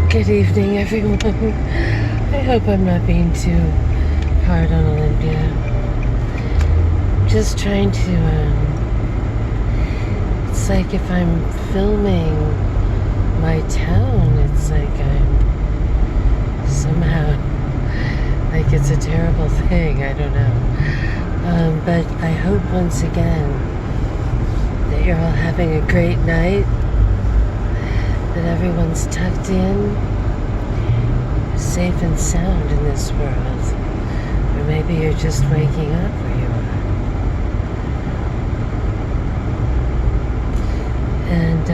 Good evening, everyone. I hope I'm not being too hard on Olympia. Just trying to, it's like if I'm filming my town, it's like I'm somehow, like it's a terrible thing, I don't know. But I hope once again that you're all having a great night, that everyone's tucked in, safe and sound in this world. Or maybe you're just waking up where you are. And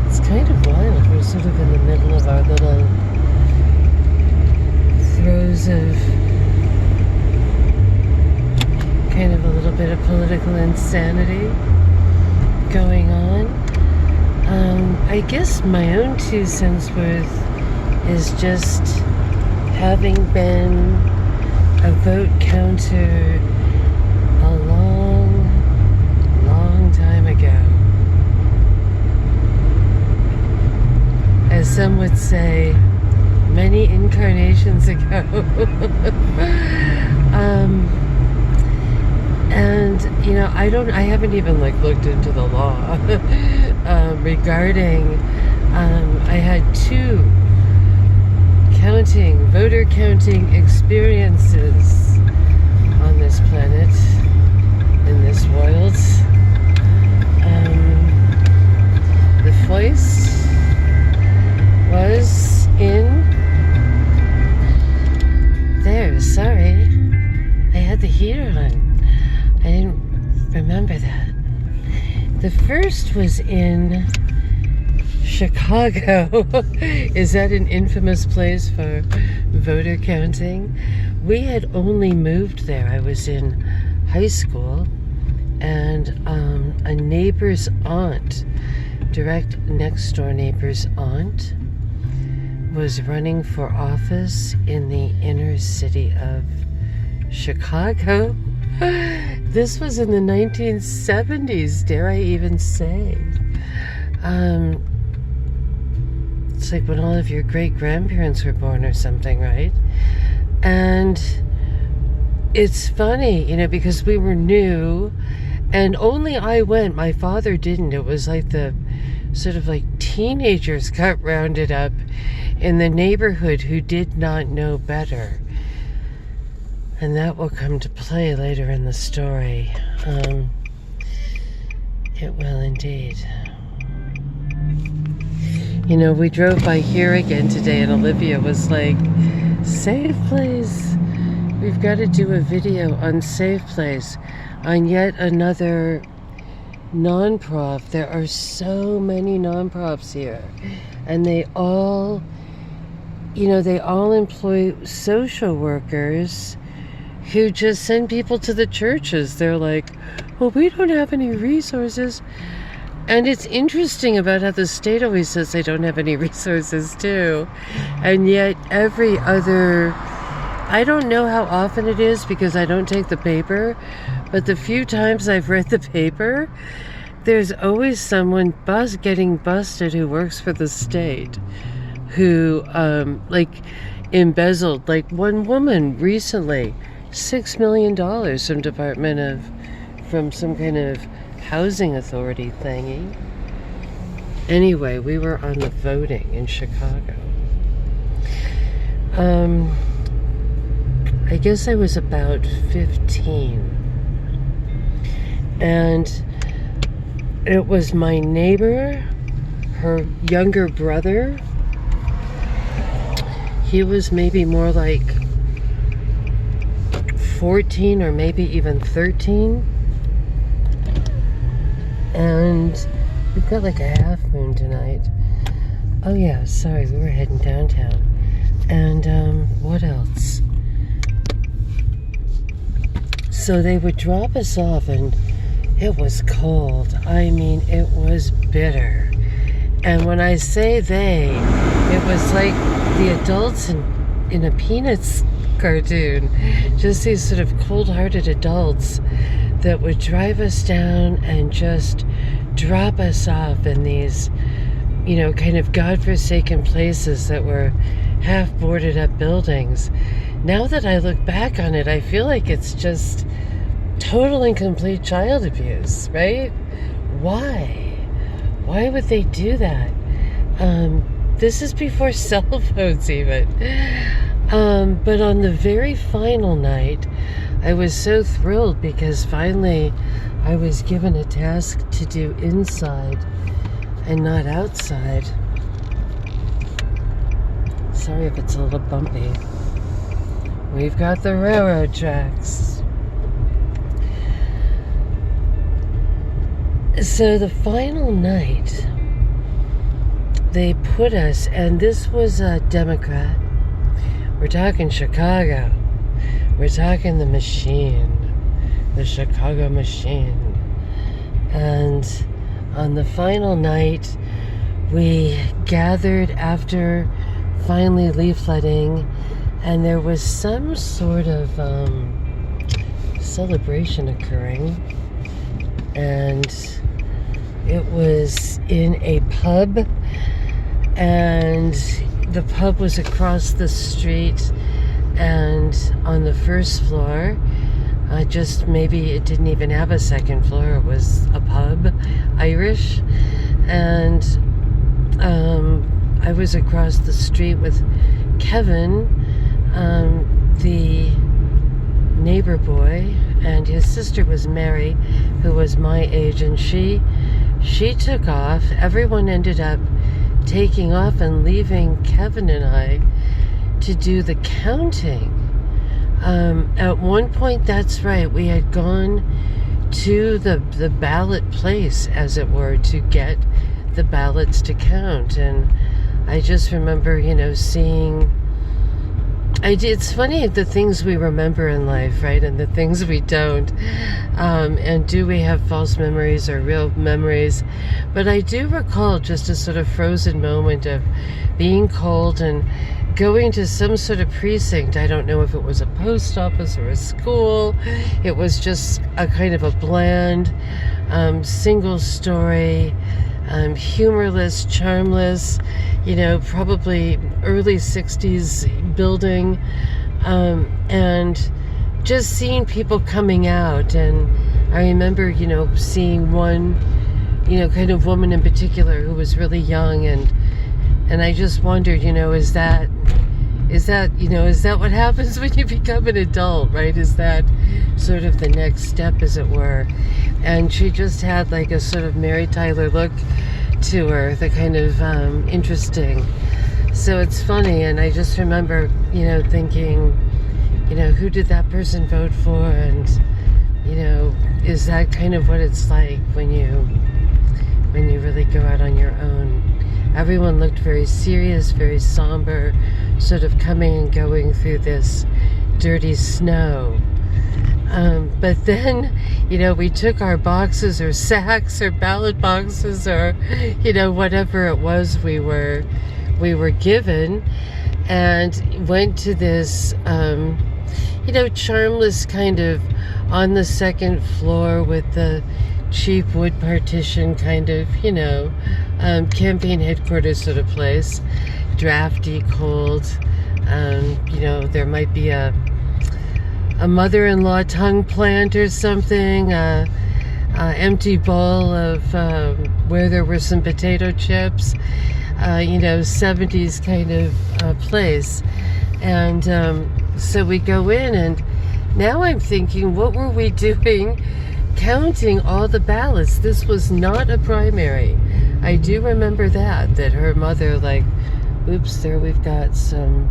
it's kind of wild. We're sort of in the middle of our little throes of kind of a little bit of political insanity going on. I guess my own 2 cents worth is just having been a vote counter a long, long time ago. As some would say, many incarnations ago. And, you know, I haven't even looked into the law regarding, I had 2 voter counting experiences on this planet, in this world. The first was in, sorry, I had the heater on. I didn't remember that. The first was in Chicago. Is that an infamous place for voter counting? We had only moved there. I was in high school, and a neighbor's aunt, direct next door neighbor's aunt, was running for office in the inner city of Chicago. This was in the 1970s, dare I even say. It's like when all of your great-grandparents were born or something, right? And it's funny, you know, because we were new, and only I went, my father didn't. It was like the sort of like teenagers got rounded up in the neighborhood who did not know better. And that will come to play later in the story. It will indeed. You know, we drove by here again today, and Olivia was like, Safe Place. We've got to do a video on Safe Place, on yet another non-prof. There are so many non-profs here. And they all, you know, they all employ social workers who just send people to the churches. They're like, well, we don't have any resources. And it's interesting about how the state always says they don't have any resources too. And yet every other, I don't know how often it is because I don't take the paper, but the few times I've read the paper, there's always someone getting busted who works for the state, who embezzled, like one woman recently, $6 million from some kind of housing authority thingy. Anyway, we were on the voting in Chicago. I guess I was about 15. And it was my neighbor, her younger brother. He was maybe more like 14 or maybe even 13. And we've got like a half moon tonight. Oh yeah, sorry, we were heading downtown. And what else? So they would drop us off, and it was cold. I mean, it was bitter. And when I say they, it was like the adults in a Peanuts cartoon. Just these sort of cold-hearted adults that would drive us down and just drop us off in these kind of godforsaken places that were half boarded up buildings. Now that I look back on it, I feel like it's just total and complete child abuse, right? Why? Why would they do that? This is before cell phones even. But on the very final night, I was so thrilled because finally I was given a task to do inside and not outside. Sorry if it's a little bumpy. We've got the railroad tracks. So the final night, they put us, and this was a Democrat. We're talking Chicago. We're talking the machine, the Chicago machine. And on the final night, we gathered after finally leafleting, and there was some sort of celebration occurring. And it was in a pub, and the pub was across the street, and on the first floor, just maybe it didn't even have a second floor, it was a pub, Irish, and I was across the street with Kevin, the neighbor boy, and his sister was Mary, who was my age, and she took off. Everyone ended up taking off and leaving Kevin and I to do the counting. At one point, that's right, we had gone to the ballot place, as it were, to get the ballots to count. And I just remember, seeing... It's funny, the things we remember in life, right, and the things we don't. And do we have false memories or real memories? But I do recall just a sort of frozen moment of being cold and going to some sort of precinct. I don't know if it was a post office or a school. It was just a kind of a bland, single story, humorless, charmless, probably early 60s building, and just seeing people coming out. And I remember, seeing one, kind of woman in particular who was really young, and I just wondered, is that what happens when you become an adult, right? Is that sort of the next step, as it were? And she just had like a sort of Mary Tyler look to her, the kind of interesting. So it's funny, and I just remember, thinking, who did that person vote for? And, is that kind of what it's like when you really go out on your own? Everyone looked very serious, very somber, sort of coming and going through this dirty snow. But then, we took our boxes or sacks or ballot boxes or, whatever it was we were given, and went to this, charmless kind of on the second floor with the cheap wood partition kind of, campaign headquarters sort of place. Drafty, cold. There might be a mother-in-law tongue plant or something, empty bowl of where there were some potato chips, 70s kind of place. And so we go in, and now I'm thinking, what were we doing counting all the ballots? This was not a primary. I do remember that her mother, oops, there we've got some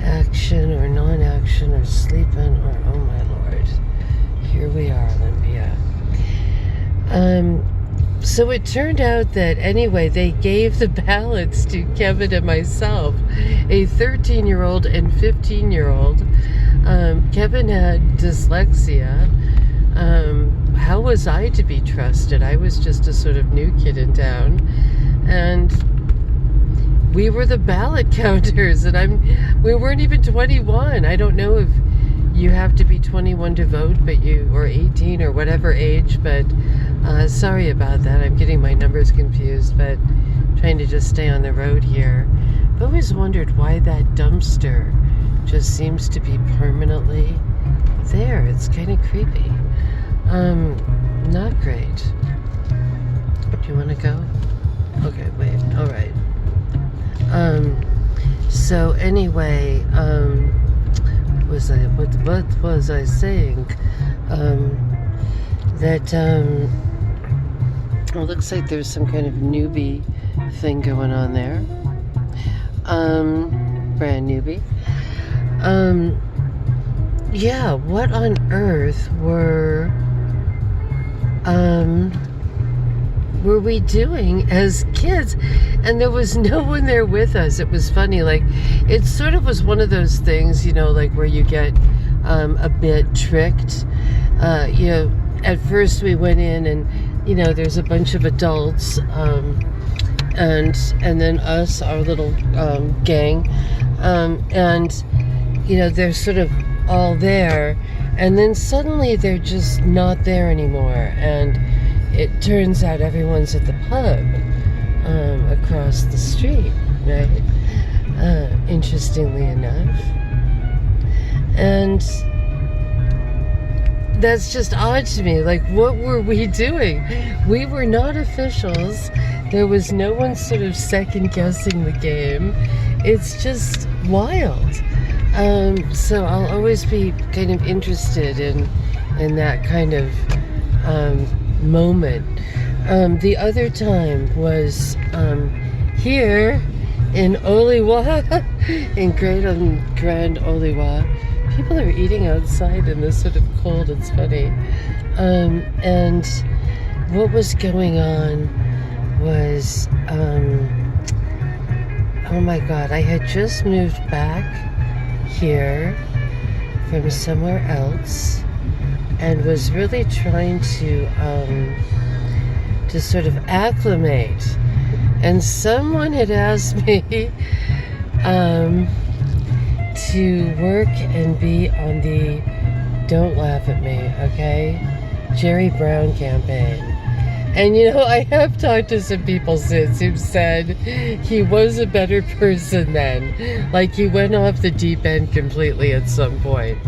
action or non-action or sleeping, or oh my lord, here we are, Olympia. So it turned out that anyway, they gave the ballots to Kevin and myself, a 13-year-old and 15-year-old. Kevin had dyslexia. How was I to be trusted? I was just a sort of new kid in town, and we were the ballot counters, and we weren't even 21. I don't know if you have to be 21 to vote, or 18 or whatever age, but Sorry about that. I'm getting my numbers confused, but trying to just stay on the road here. I've always wondered why that dumpster just seems to be permanently there. It's kind of creepy. Not great. Do you want to go? Okay, wait. All right. So anyway, what was I saying? That it looks like there's some kind of newbie thing going on there. Brand newbie. Yeah, what on earth were we doing as kids? And there was no one there with us. It was funny. Like, it sort of was one of those things, you know, like where you get a bit tricked. You know, at first we went in and, you know, there's a bunch of adults, and then us, our little gang, and, you know, they're sort of all there, and then suddenly they're just not there anymore, and it turns out everyone's at the pub across the street, right? Interestingly enough. And that's just odd to me. Like, what were we doing? We were not officials. There was no one sort of second guessing the game. It's just wild. So I'll always be kind of interested in that kind of moment. The other time was here in Oliwa, in Grand Oliwa. People are eating outside in this sort of cold. It's funny. And what was going on was, oh my God, I had just moved back here from somewhere else and was really trying to sort of acclimate. And someone had asked me to work and be on the Don't Laugh at Me, okay? Jerry Brown campaign. And you know, I have talked to some people since who've said he was a better person then. Like, he went off the deep end completely at some point,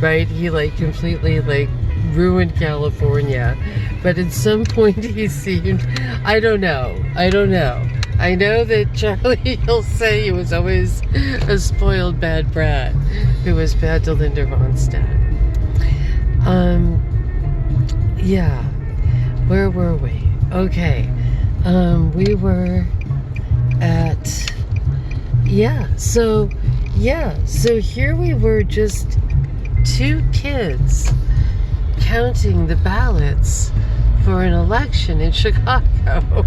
right? He like completely like ruined California. But at some point he seemed, I don't know. I know that Charlie, he'll say he was always a spoiled bad brat who was bad to Linda Ronstadt. Yeah. Where were we? Okay. We were at, so here we were, just two kids counting the ballots for an election in Chicago.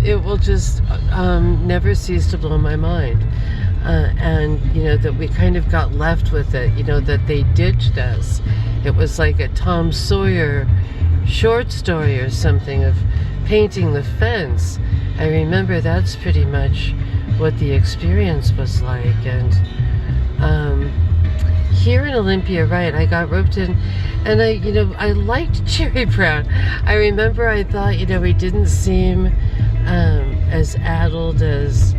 It will just never cease to blow my mind. And, you know, that we kind of got left with it, you know, that they ditched us. It was like a Tom Sawyer short story or something of painting the fence. I remember that's pretty much what the experience was like. And here in Olympia, right, I got roped in, and I liked Jerry Brown. I remember I thought, you know, he didn't seem as addled as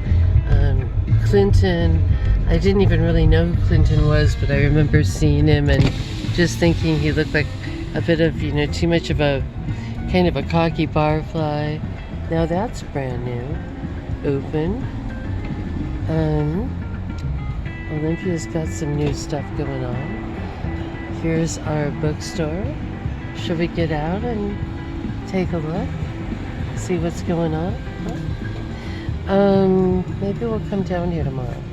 Clinton. I didn't even really know who Clinton was, but I remember seeing him and just thinking he looked like a bit of, you know, too much of a kind of a cocky barfly. Now that's brand new. Open. Olympia's got some new stuff going on. Here's our bookstore. Should we get out and take a look? See what's going on? Huh? Maybe we'll come down here tomorrow.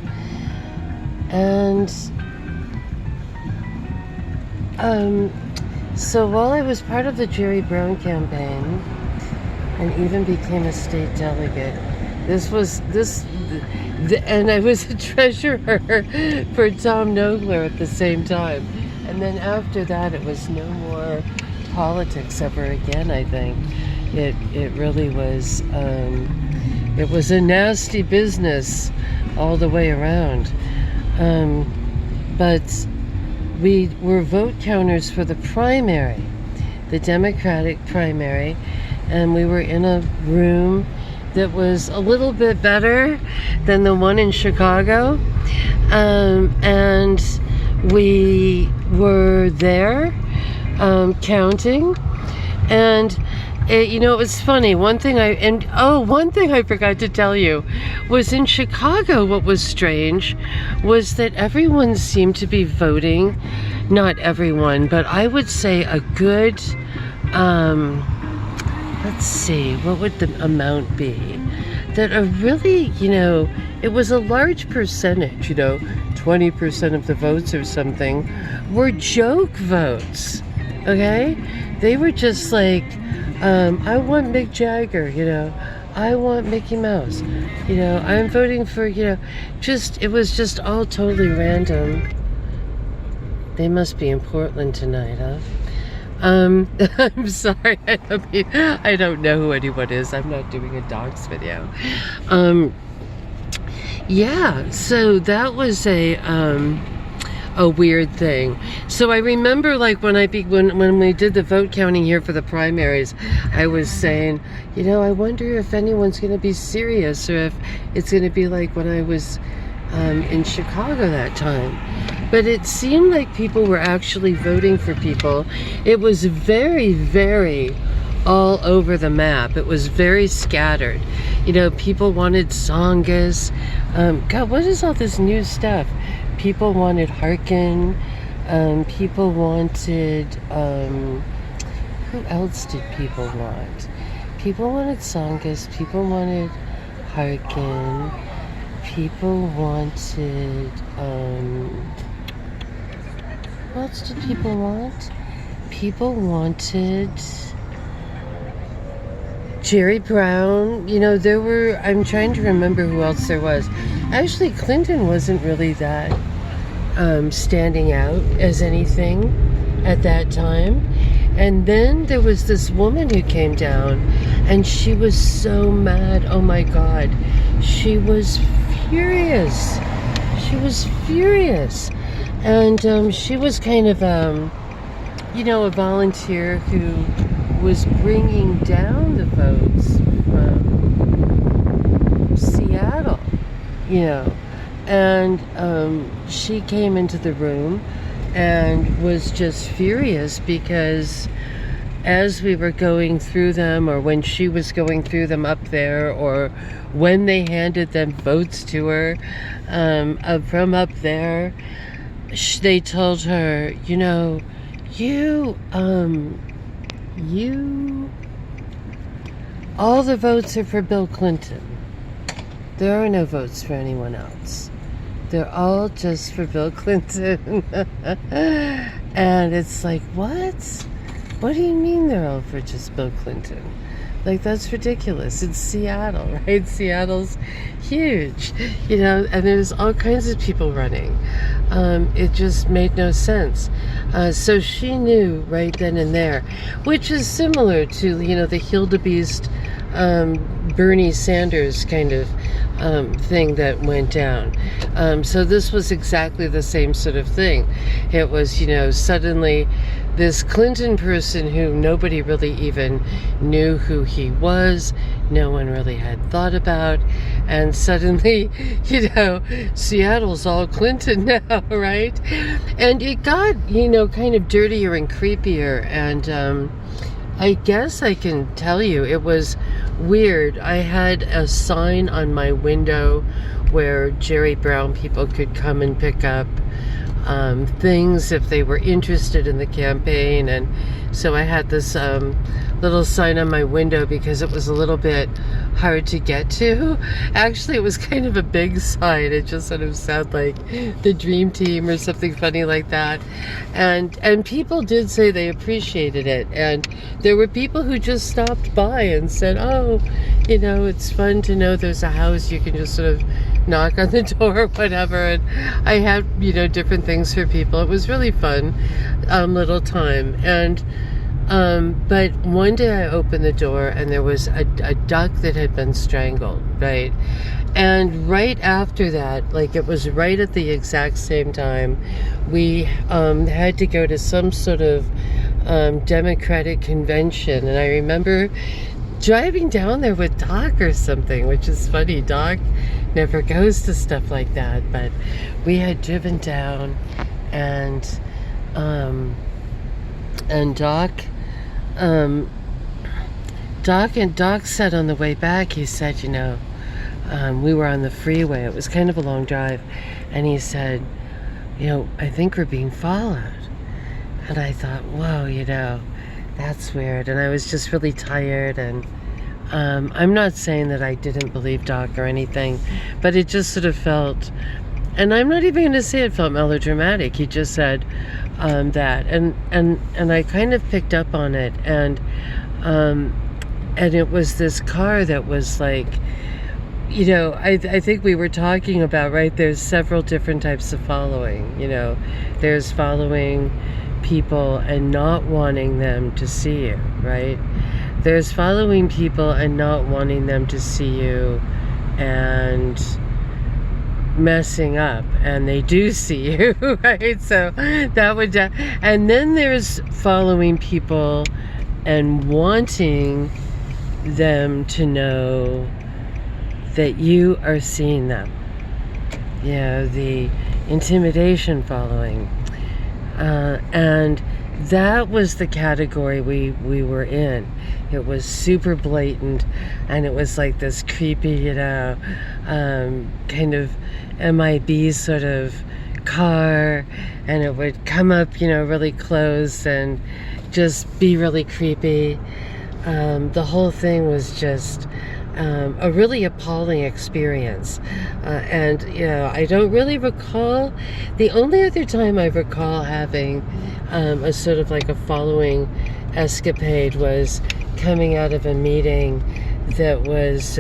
And so while I was part of the Jerry Brown campaign and even became a state delegate, and I was a treasurer for Tom Nogler at the same time. And then after that, it was no more politics ever again, I think. It really was, it was a nasty business all the way around. But we were vote counters for the primary. the Democratic primary, and we were in a room that was a little bit better than the one in Chicago, and we were there counting, and it was funny. One thing I forgot to tell you was in Chicago, what was strange was that everyone seemed to be voting. Not everyone, but I would say a good, let's see, what would the amount be? That a really, it was a large percentage, 20% of the votes or something were joke votes, okay? They were just like, I want Mick Jagger, I want Mickey Mouse, I'm voting for, it was just all totally random. They must be in Portland tonight, huh? I'm sorry, I don't know who anyone is. I'm not doing a dogs video. Yeah, so that was a weird thing. So I remember, like, when we did the vote counting here for the primaries, I was saying, I wonder if anyone's going to be serious, or if it's going to be like when I was in Chicago that time. But it seemed like people were actually voting for people. It was very, very all over the map. It was very scattered. People wanted Tsongas. God, what is all this new stuff? People wanted Harkin. People wanted, who else did people want? People wanted Tsongas. People wanted Harkin. People wanted, what else did people want? People wanted Jerry Brown. I'm trying to remember who else there was. Actually, Clinton wasn't really that standing out as anything at that time. And then there was this woman who came down, and she was so mad. Oh my God. She was furious. She was furious. And she was kind of, a volunteer who was bringing down the votes from Seattle, and she came into the room and was just furious because as we were going through them, or when she was going through them up there, or when they handed them votes to her from up there, they told her, all the votes are for Bill Clinton. There are no votes for anyone else. They're all just for Bill Clinton. And it's like, what? What do you mean they're all for just Bill Clinton? Like, that's ridiculous. It's Seattle, right? Seattle's huge, and there's all kinds of people running. It just made no sense. So she knew right then and there, which is similar to, the Hildebeest, Bernie Sanders kind of thing that went down. So this was exactly the same sort of thing. It was, suddenly this Clinton person who nobody really even knew who he was, no one really had thought about, and suddenly, Seattle's all Clinton now, right? And it got, kind of dirtier and creepier, and I guess I can tell you, it was weird. I had a sign on my window where Jerry Brown people could come and pick up things if they were interested in the campaign, and so I had this little sign on my window because it was a little bit hard to get to. Actually, it was kind of a big sign. It just sort of sounded like the Dream Team or something funny like that, and people did say they appreciated it, and there were people who just stopped by and said, oh, it's fun to know there's a house you can just sort of knock on the door or whatever. And I had, different things for people. It was really fun little time. And but one day I opened the door and there was a duck that had been strangled, right? And right after that, like it was right at the exact same time, we had to go to some sort of Democratic convention, and I remember driving down there with Doc or something, which is funny. Doc never goes to stuff like that, but we had driven down, and Doc, Doc said on the way back, he said, we were on the freeway. It was kind of a long drive, and he said, I think we're being followed. And I thought, whoa, that's weird. And I was just really tired. And I'm not saying that I didn't believe Doc or anything, but it just sort of felt, and I'm not even going to say it felt melodramatic. He just said that. And I kind of picked up on it. And it was this car that was like, I think we were talking about, right, there's several different types of following. There's following people and not wanting them to see you, right? There's following people and not wanting them to see you and messing up, and they do see you, right? So that would, and then there's following people and wanting them to know that you are seeing them. The intimidation following. And that was the category we were in. It was super blatant, and it was like this creepy, kind of MIB sort of car, and it would come up, really close and just be really creepy. The whole thing was just a really appalling experience. And I don't really recall, the only other time I recall having a sort of like a following escapade was coming out of a meeting that was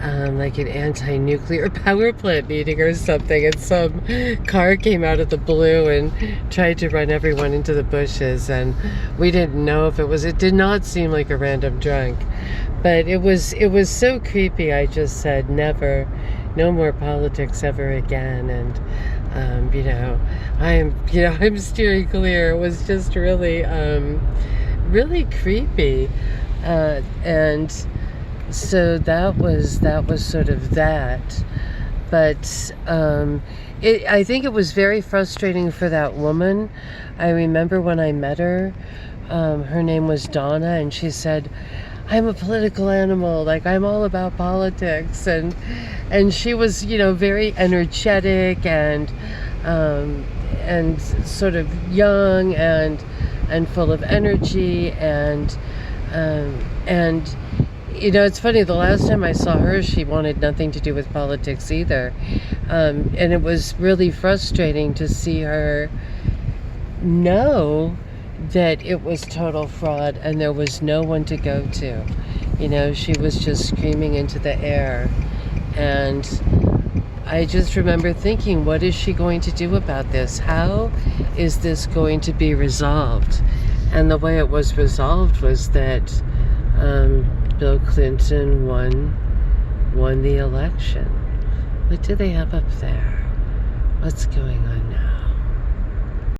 like an anti-nuclear power plant meeting or something, and some car came out of the blue and tried to run everyone into the bushes, and we didn't know if it did not seem like a random drunk, but it was so creepy. I just said never, no more politics ever again. And I'm steering clear. It was just really really creepy, and so that was sort of that. But I think it was very frustrating for that woman. I remember when I met her, her name was Donna, and she said, I'm a political animal, like I'm all about politics, and she was very energetic and sort of young and full of energy, and it's funny, the last time I saw her, she wanted nothing to do with politics either. And it was really frustrating to see her know that it was total fraud and there was no one to go to. She was just screaming into the air. And I just remember thinking, what is she going to do about this? How is this going to be resolved? And the way it was resolved was that Bill Clinton won the election. What do they have up there? What's going on now?